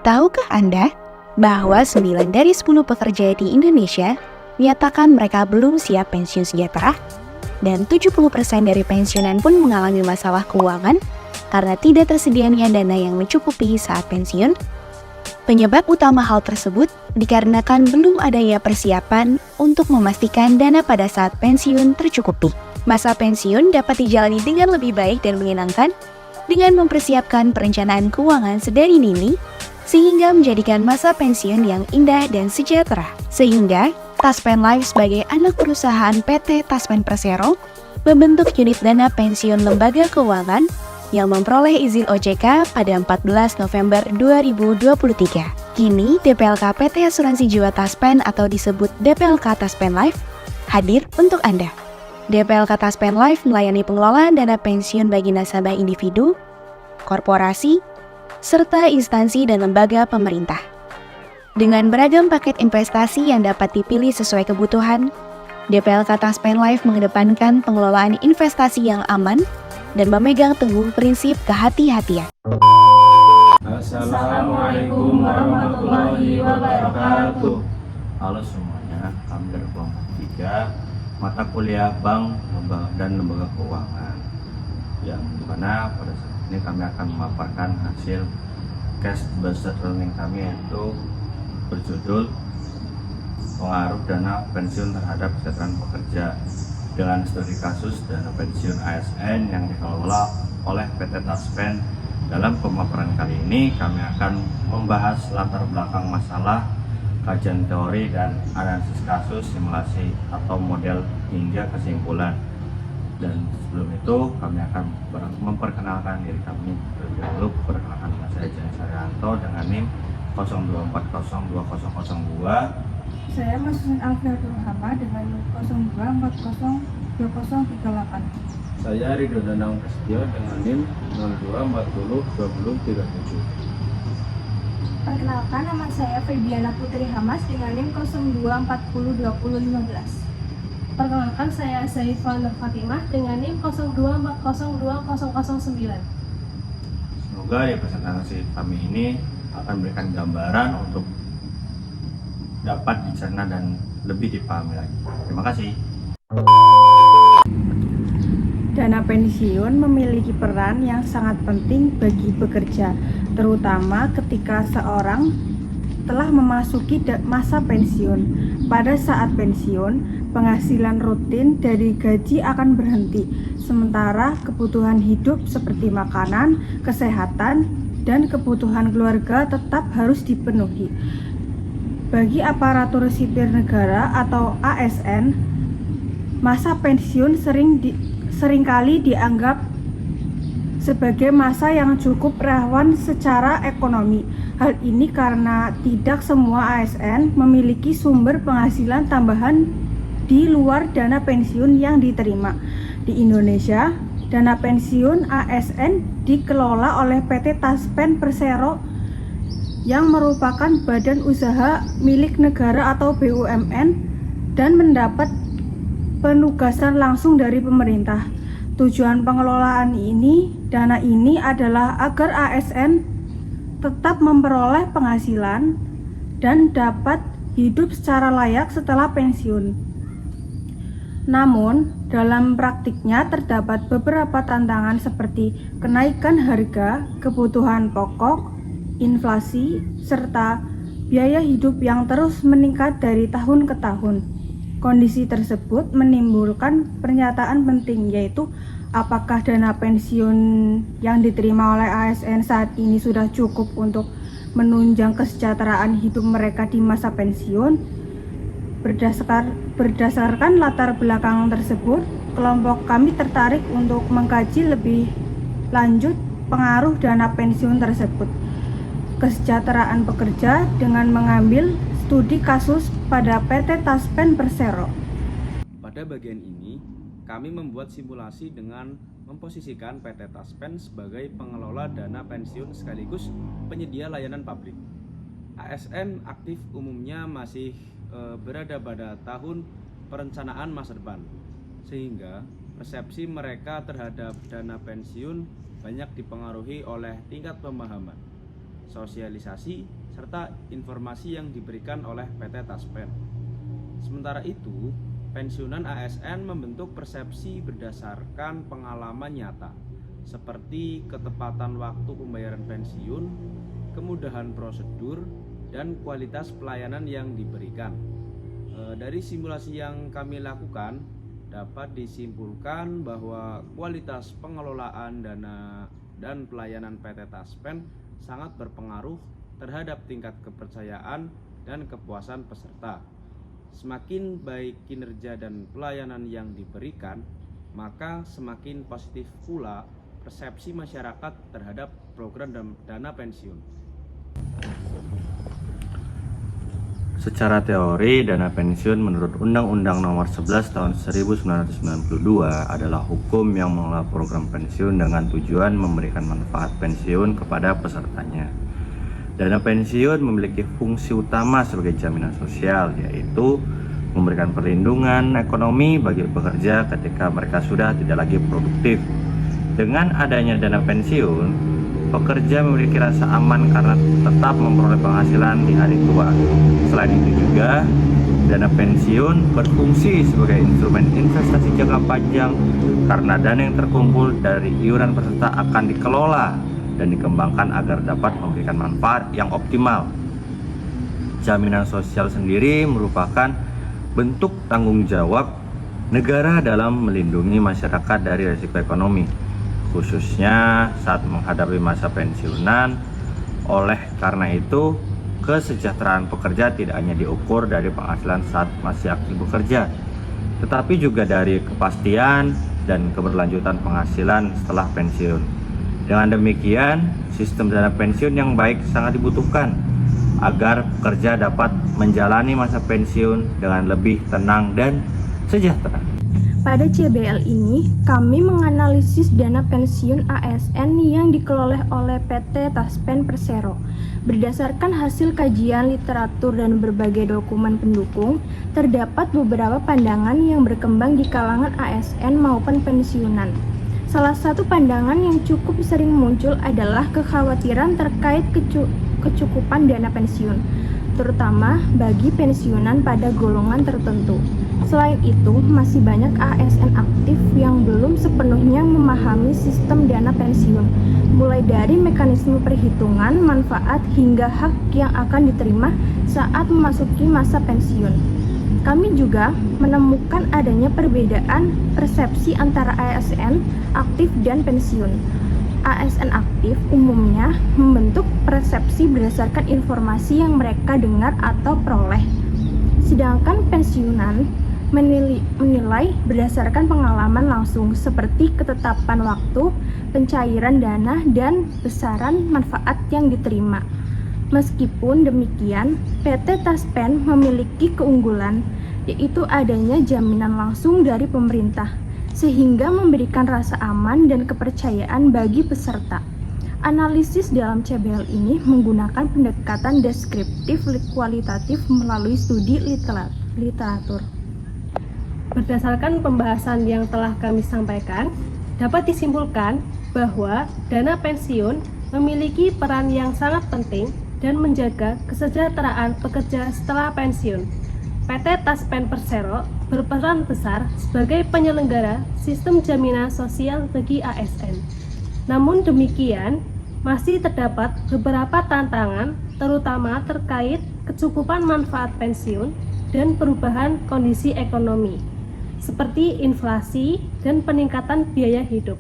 Tahukah Anda bahwa 9 dari 10 pekerja di Indonesia menyatakan mereka belum siap pensiun sejahtera? Dan 70% dari pensiunan pun mengalami masalah keuangan karena tidak tersedianya dana yang mencukupi saat pensiun. Penyebab utama hal tersebut dikarenakan belum adanya persiapan untuk memastikan dana pada saat pensiun tercukupi. Masa pensiun dapat dijalani dengan lebih baik dan menyenangkan dengan mempersiapkan perencanaan keuangan sedari dini sehingga menjadikan masa pensiun yang indah dan sejahtera. Sehingga Taspen Life sebagai anak perusahaan PT Taspen Persero membentuk unit dana pensiun lembaga keuangan yang memperoleh izin OJK pada 14 November 2023. Kini DPLK PT Asuransi Jiwa Taspen atau disebut DPLK Taspen Life hadir untuk Anda. DPLK Taspen Life melayani pengelolaan dana pensiun bagi nasabah individu, korporasi, serta instansi dan lembaga pemerintah. Dengan beragam paket investasi yang dapat dipilih sesuai kebutuhan, DPLK Taspen Life mengedepankan pengelolaan investasi yang aman dan memegang teguh prinsip kehati-hatian. Assalamualaikum warahmatullahi wabarakatuh. Halo semuanya, kami dari kelompok 3 mata kuliah Bank dan Lembaga Keuangan, yang dimana pada saat ini kami akan memaparkan hasil case based learning kami, yaitu berjudul pengaruh dana pensiun terhadap kesejahteraan pekerja dengan studi kasus dana pensiun ASN yang dikelola oleh PT Taspen. Dalam pemaparan kali ini kami akan membahas latar belakang masalah, kajian teori dan analisis kasus, simulasi atau model hingga kesimpulan. Dan sebelum itu kami akan memperkenalkan diri kami terlebih dahulu. Perkenalkan nama saya Janis Haryanto dengan NIM 02402002. Saya Mas Alfian Hama dengan 02402038. Saya Ridho Danang Prasetyo dengan NIM 02402037. Perkenalkan, nama saya Febiana Putri Hamas dengan NIM 02402015. Perkenalkan, saya Saifah Nur Fatimah dengan NIM 02402009. Semoga ya presentasi kami ini akan memberikan gambaran untuk dapat dicerna dan lebih dipahami lagi. Terima kasih. Dana pensiun memiliki peran yang sangat penting bagi pekerja, terutama ketika seorang telah memasuki masa pensiun. Pada saat pensiun, penghasilan rutin dari gaji akan berhenti, sementara kebutuhan hidup seperti makanan, kesehatan, dan kebutuhan keluarga tetap harus dipenuhi. Bagi aparatur sipil negara atau ASN, masa pensiun seringkali dianggap sebagai masa yang cukup rawan secara ekonomi. Hal ini karena tidak semua ASN memiliki sumber penghasilan tambahan di luar dana pensiun yang diterima. Di Indonesia, dana pensiun ASN dikelola oleh PT Taspen Persero yang merupakan badan usaha milik negara atau BUMN dan mendapat penugasan langsung dari pemerintah. Tujuan pengelolaan dana ini adalah agar ASN tetap memperoleh penghasilan dan dapat hidup secara layak setelah pensiun. Namun, dalam praktiknya terdapat beberapa tantangan seperti kenaikan harga, kebutuhan pokok, inflasi, serta biaya hidup yang terus meningkat dari tahun ke tahun. Kondisi tersebut menimbulkan pernyataan penting, yaitu apakah dana pensiun yang diterima oleh ASN saat ini sudah cukup untuk menunjang kesejahteraan hidup mereka di masa pensiun. Berdasarkan latar belakang tersebut, kelompok kami tertarik untuk mengkaji lebih lanjut pengaruh dana pensiun tersebut kesejahteraan pekerja dengan mengambil studi kasus pada PT Taspen Persero. Pada bagian ini, kami membuat simulasi dengan memposisikan PT Taspen sebagai pengelola dana pensiun sekaligus penyedia layanan publik. ASN aktif umumnya masih berada pada tahun perencanaan masa depan, sehingga persepsi mereka terhadap dana pensiun banyak dipengaruhi oleh tingkat pemahaman. sosialisasi, serta informasi yang diberikan oleh PT Taspen. Sementara itu, pensiunan ASN membentuk persepsi berdasarkan pengalaman nyata, seperti ketepatan waktu pembayaran pensiun, kemudahan prosedur, dan kualitas pelayanan yang diberikan. Dari simulasi yang kami lakukan, dapat disimpulkan bahwa kualitas pengelolaan dana dan pelayanan PT Taspen sangat berpengaruh terhadap tingkat kepercayaan dan kepuasan peserta. Semakin baik kinerja dan pelayanan yang diberikan, maka semakin positif pula persepsi masyarakat terhadap program dana pensiun. Secara teori, dana pensiun menurut Undang-Undang Nomor 11 Tahun 1992 adalah hukum yang mengelola program pensiun dengan tujuan memberikan manfaat pensiun kepada pesertanya. Dana pensiun memiliki fungsi utama sebagai jaminan sosial, yaitu memberikan perlindungan ekonomi bagi pekerja ketika mereka sudah tidak lagi produktif. Dengan adanya dana pensiun, pekerja memiliki rasa aman karena tetap memperoleh penghasilan di hari tua. Selain itu juga, dana pensiun berfungsi sebagai instrumen investasi jangka panjang karena dana yang terkumpul dari iuran peserta akan dikelola dan dikembangkan agar dapat memberikan manfaat yang optimal. Jaminan sosial sendiri merupakan bentuk tanggung jawab negara dalam melindungi masyarakat dari risiko ekonomi, khususnya saat menghadapi masa pensiunan. Oleh karena itu, kesejahteraan pekerja tidak hanya diukur dari penghasilan saat masih aktif bekerja, tetapi juga dari kepastian dan keberlanjutan penghasilan setelah pensiun. Dengan demikian, sistem dana pensiun yang baik sangat dibutuhkan agar pekerja dapat menjalani masa pensiun dengan lebih tenang dan sejahtera. Pada CBL ini, kami menganalisis dana pensiun ASN yang dikelola oleh PT Taspen Persero. Berdasarkan hasil kajian literatur dan berbagai dokumen pendukung, terdapat beberapa pandangan yang berkembang di kalangan ASN maupun pensiunan. Salah satu pandangan yang cukup sering muncul adalah kekhawatiran terkait kecukupan dana pensiun, terutama bagi pensiunan pada golongan tertentu. Selain itu, masih banyak ASN aktif yang belum sepenuhnya memahami sistem dana pensiun, mulai dari mekanisme perhitungan manfaat hingga hak yang akan diterima saat memasuki masa pensiun. Kami juga menemukan adanya perbedaan persepsi antara ASN aktif dan pensiun. ASN aktif umumnya membentuk persepsi berdasarkan informasi yang mereka dengar atau peroleh. Sedangkan pensiunan menilai berdasarkan pengalaman langsung seperti ketetapan waktu, pencairan dana, dan besaran manfaat yang diterima. Meskipun demikian, PT Taspen memiliki keunggulan, yaitu adanya jaminan langsung dari pemerintah, sehingga memberikan rasa aman dan kepercayaan bagi peserta. Analisis dalam CBL ini menggunakan pendekatan deskriptif kualitatif melalui studi literatur. Berdasarkan pembahasan yang telah kami sampaikan, dapat disimpulkan bahwa dana pensiun memiliki peran yang sangat penting dan menjaga kesejahteraan pekerja setelah pensiun. PT Taspen Persero berperan besar sebagai penyelenggara sistem jaminan sosial bagi ASN. Namun demikian, masih terdapat beberapa tantangan, terutama terkait kecukupan manfaat pensiun dan perubahan kondisi ekonomi, seperti inflasi dan peningkatan biaya hidup.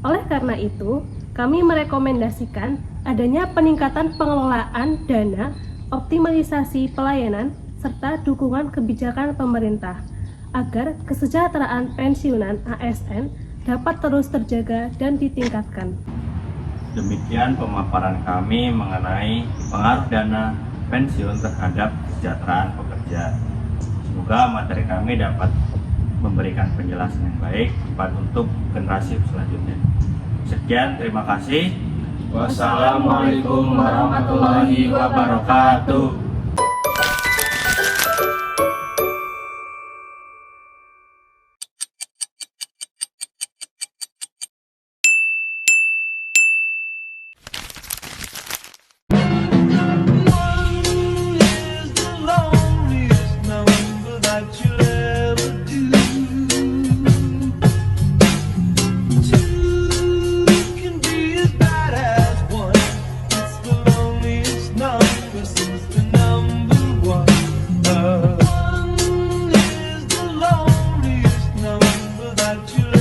Oleh karena itu, kami merekomendasikan adanya peningkatan pengelolaan dana, optimalisasi pelayanan, serta dukungan kebijakan pemerintah agar kesejahteraan pensiunan ASN dapat terus terjaga dan ditingkatkan. Demikian pemaparan kami mengenai pengaruh dana pensiun terhadap kesejahteraan pekerja. Semoga materi kami dapat memberikan penjelasan yang baik untuk generasi selanjutnya. Sekian, terima kasih. Wassalamualaikum warahmatullahi wabarakatuh. congratulations.